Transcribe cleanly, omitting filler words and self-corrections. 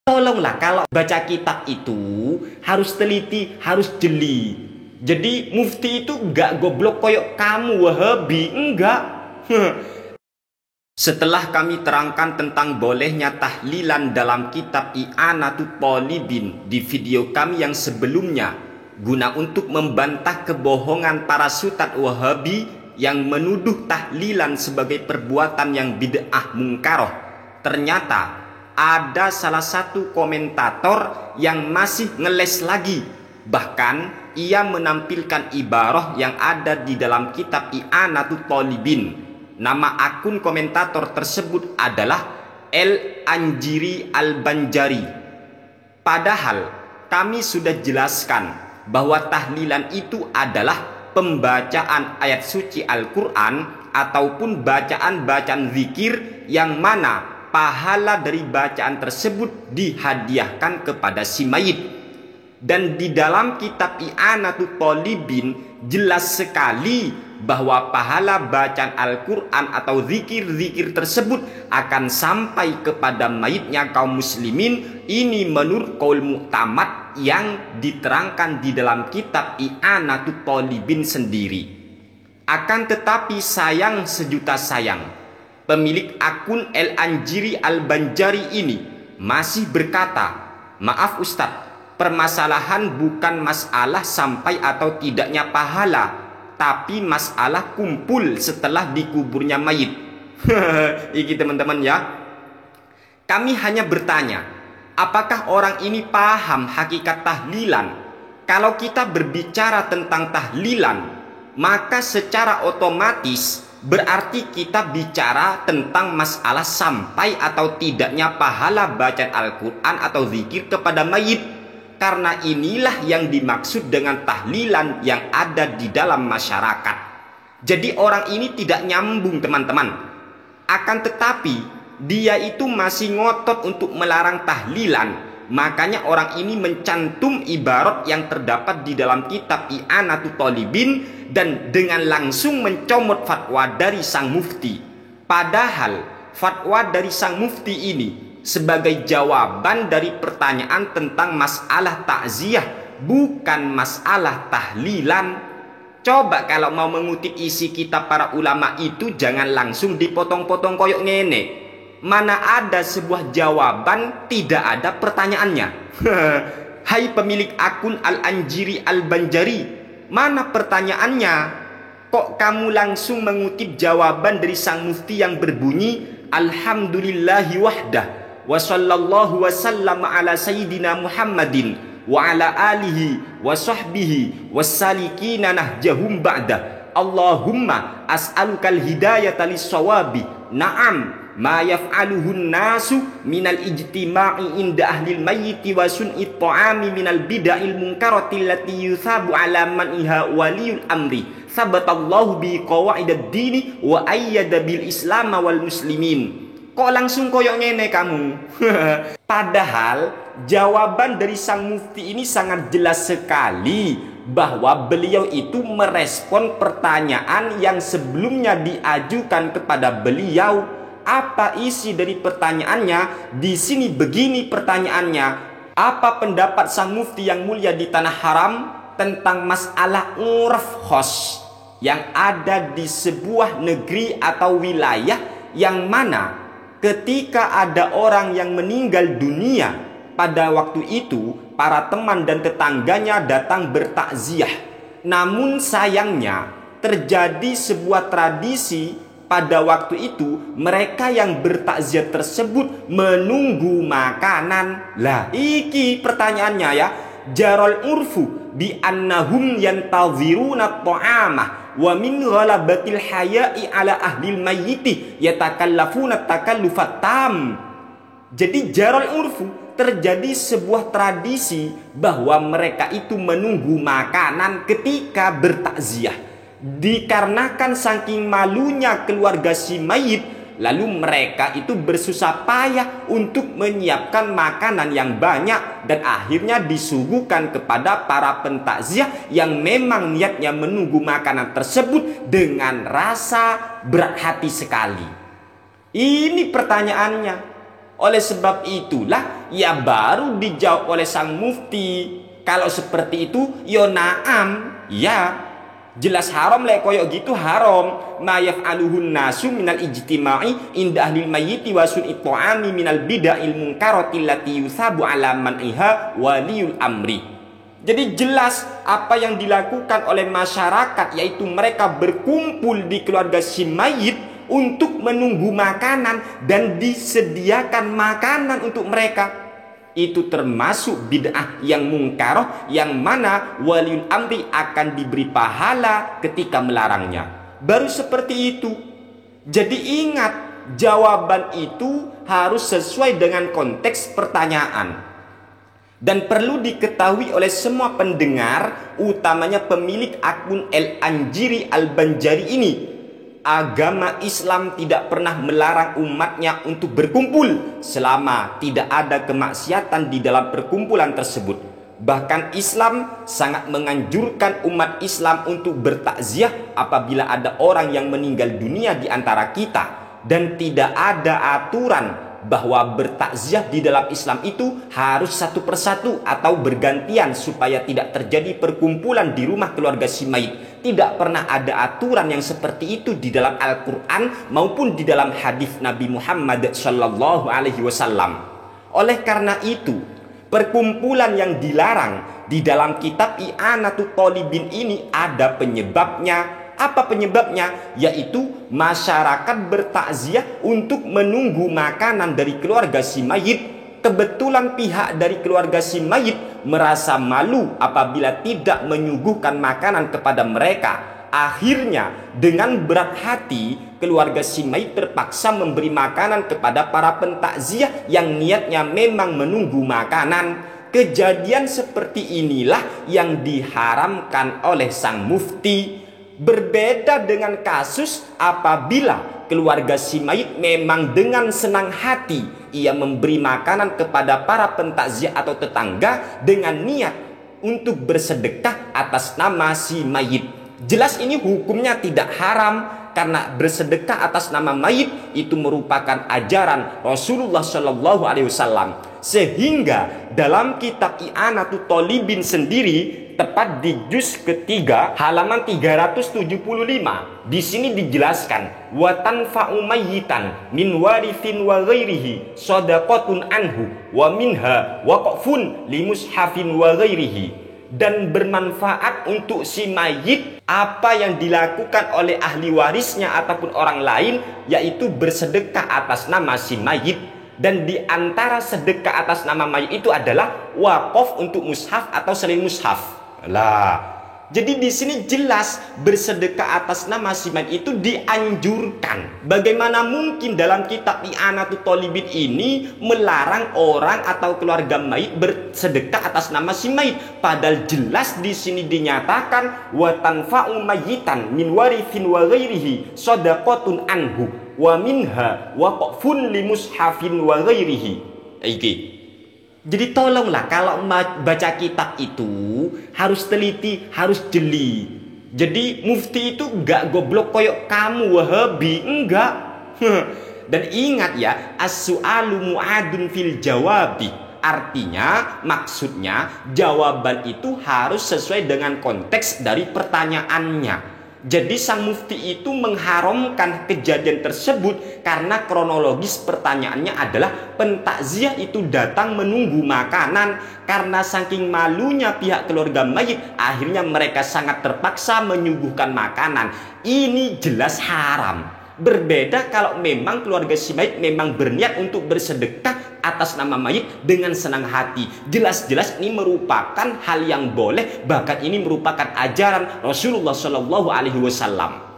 Tolonglah, kalau baca kitab itu harus teliti, harus jeli. Jadi mufti itu enggak goblok koyok kamu Wahabi, enggak. Setelah kami terangkan tentang bolehnya tahlilan dalam kitab I'anatul Talibin di video kami yang sebelumnya, guna untuk membantah kebohongan para sutat Wahabi yang menuduh tahlilan sebagai perbuatan yang bid'ah mungkaroh, ternyata ada salah satu komentator yang masih ngeles lagi. Bahkan ia menampilkan ibarah yang ada di dalam kitab I'anatul Talibin. Nama akun komentator tersebut adalah El-Anjiri Al-Banjari. Padahal kami sudah jelaskan bahwa tahlilan itu adalah pembacaan ayat suci Al-Quran ataupun bacaan-bacaan zikir yang mana pahala dari bacaan tersebut dihadiahkan kepada si mayit. Dan di dalam kitab I'anatul Talibin jelas sekali bahwa pahala bacaan Al-Quran atau zikir-zikir tersebut akan sampai kepada mayitnya kaum muslimin. Ini menurut qaul mu'tamad yang diterangkan di dalam kitab I'anatul Talibin sendiri. Akan tetapi sayang sejuta sayang, pemilik akun El-Anjiri Al-Banjari ini masih berkata, "Maaf Ustadz, permasalahan bukan masalah sampai atau tidaknya pahala, tapi masalah kumpul setelah dikuburnya mayit." Ini teman-teman ya. Kami hanya bertanya, apakah orang ini paham hakikat tahlilan? Kalau kita berbicara tentang tahlilan, maka secara otomatis berarti kita bicara tentang masalah sampai atau tidaknya pahala bacaan Al-Quran atau zikir kepada mayit. Karena inilah yang dimaksud dengan tahlilan yang ada di dalam masyarakat. Jadi orang ini tidak nyambung teman-teman. Akan tetapi dia itu masih ngotot untuk melarang tahlilan. Makanya orang ini mencantum ibarat yang terdapat di dalam kitab I'anatul Talibin dan dengan langsung mencomot fatwa dari sang mufti. Padahal fatwa dari sang mufti ini sebagai jawaban dari pertanyaan tentang masalah takziah, bukan masalah tahlilan. Coba kalau mau mengutip isi kitab para ulama itu jangan langsung dipotong-potong koyok ngene. Mana ada sebuah jawaban, tidak ada pertanyaannya. Hai pemilik akun Al-Anjiri Al-Banjari, mana pertanyaannya? Kok kamu langsung mengutip jawaban dari sang mufti yang berbunyi Alhamdulillahi wahdah wa sallallahu wasallam ala sayyidina Muhammadin wa ala alihi wa sahbihi wassalikina nahjahum ba'da. Allahumma as'alukal hidayata lis-sawabi. Na'am, ma yaf'aluhun nasu minal ijtima'i inda ahlil mayyiti wa sun'it ta'ami minal bida'il munkarati allati yuthabu ala man iha waliyul amri sabatallahu bi qawaidad dini wa ayyada bil islam wal muslimin. Kok langsung koyok ngene kamu? Padahal jawaban dari sang mufti ini sangat jelas sekali bahwa beliau itu merespon pertanyaan yang sebelumnya diajukan kepada beliau. Apa isi dari pertanyaannya? Di sini begini pertanyaannya. Apa pendapat sang mufti yang mulia di tanah haram tentang masalah urf khos yang ada di sebuah negeri atau wilayah yang mana ketika ada orang yang meninggal dunia, pada waktu itu para teman dan tetangganya datang bertakziah. Namun sayangnya terjadi sebuah tradisi pada waktu itu, mereka yang bertakziah tersebut menunggu makanan. Lah, iki pertanyaannya ya. Jarol urfu bi annahum yantaziruna ta'amah wa min ghalabatil haya'i ala ahlil mayyiti yatakallafuna takallufat tam. Jadi jarol urfu, terjadi sebuah tradisi bahwa mereka itu menunggu makanan ketika bertakziah. Dikarenakan saking malunya keluarga si mayit, lalu mereka itu bersusah payah untuk menyiapkan makanan yang banyak dan akhirnya disuguhkan kepada para pentakziah yang memang niatnya menunggu makanan tersebut dengan rasa berat hati sekali. Ini pertanyaannya. Oleh sebab itulah ya baru dijawab oleh sang mufti. Kalau seperti itu, yo naam, ya jelas haram lek koyok gitu haram. Ma yaf'aluhun nasu minal ijtima'i inda ahlil mayyiti wa sun'i ta'ami minal bid'il munkarati allati yusabu ala man'iha waliyul amri. Jadi jelas apa yang dilakukan oleh masyarakat, yaitu mereka berkumpul di keluarga si mayit untuk menunggu makanan dan disediakan makanan untuk mereka. Itu termasuk bid'ah yang mungkaroh, yang mana waliul amri akan diberi pahala ketika melarangnya. Baru seperti itu. Jadi ingat, jawaban itu harus sesuai dengan konteks pertanyaan. Dan perlu diketahui oleh semua pendengar, utamanya pemilik akun El Anjiri Al-Banjari ini, agama Islam tidak pernah melarang umatnya untuk berkumpul selama tidak ada kemaksiatan di dalam perkumpulan tersebut. Bahkan Islam sangat menganjurkan umat Islam untuk bertakziah apabila ada orang yang meninggal dunia di antara kita. Dan tidak ada aturan bahwa bertakziah di dalam Islam itu harus satu persatu atau bergantian supaya tidak terjadi perkumpulan di rumah keluarga si mayit. Tidak pernah ada aturan yang seperti itu di dalam Al-Quran maupun di dalam hadis Nabi Muhammad Sallallahu Alaihi Wasallam. Oleh karena itu, perkumpulan yang dilarang di dalam kitab I'anatut Thalibin ini ada penyebabnya. Apa penyebabnya? Yaitu masyarakat bertakziah untuk menunggu makanan dari keluarga si mayit. Kebetulan pihak dari keluarga si mayit merasa malu apabila tidak menyuguhkan makanan kepada mereka. Akhirnya dengan berat hati keluarga si mayit terpaksa memberi makanan kepada para pentakziah yang niatnya memang menunggu makanan. Kejadian seperti inilah yang diharamkan oleh sang mufti. Berbeda dengan kasus apabila keluarga si mayit memang dengan senang hati ia memberi makanan kepada para pentakziah atau tetangga dengan niat untuk bersedekah atas nama si mayit. Jelas ini hukumnya tidak haram karena bersedekah atas nama mayit itu merupakan ajaran Rasulullah Shallallahu Alaihi Wasallam. Sehingga dalam kitab I'anatut Thalibin sendiri, tepat di juz ketiga halaman 375, di sini dijelaskan wa tanfa'u mayyitan min warithin wa ghairihi shadaqatun anhu wa minha waqfun li mushafin wa ghairihi. Dan bermanfaat untuk si mayit apa yang dilakukan oleh ahli warisnya ataupun orang lain, yaitu bersedekah atas nama si mayit. Dan di antara sedekah atas nama mayit itu adalah wakaf untuk mushaf atau selain mushaf. Lah, jadi di sini jelas bersedekah atas nama si mayit itu dianjurkan. Bagaimana mungkin dalam kitab I'anatut Thalibin ini melarang orang atau keluarga mayit bersedekah atas nama si mayit? Padahal jelas di sini dinyatakan wa tanfa'u mayyitan min warithin wa ghairihi shadaqatun anhu wa minha waqfun li mushafin wa ghairihi. Jadi tolonglah kalau baca kitab itu harus teliti, harus jeli. Jadi mufti itu enggak goblok koyok kamu Wahabi, enggak. Dan ingat ya, as-su'alu mu'adun fil jawabi. Artinya, maksudnya jawaban itu harus sesuai dengan konteks dari pertanyaannya. Jadi sang mufti itu mengharamkan kejadian tersebut karena kronologis pertanyaannya adalah pentakziah itu datang menunggu makanan. Karena saking malunya pihak keluarga mayit, akhirnya mereka sangat terpaksa menyuguhkan makanan. Ini jelas haram. Berbeda kalau memang keluarga si mayit memang berniat untuk bersedekah atas nama mayit dengan senang hati. Jelas-jelas ini merupakan hal yang boleh, bahkan ini merupakan ajaran Rasulullah Shallallahu Alaihi Wasallam.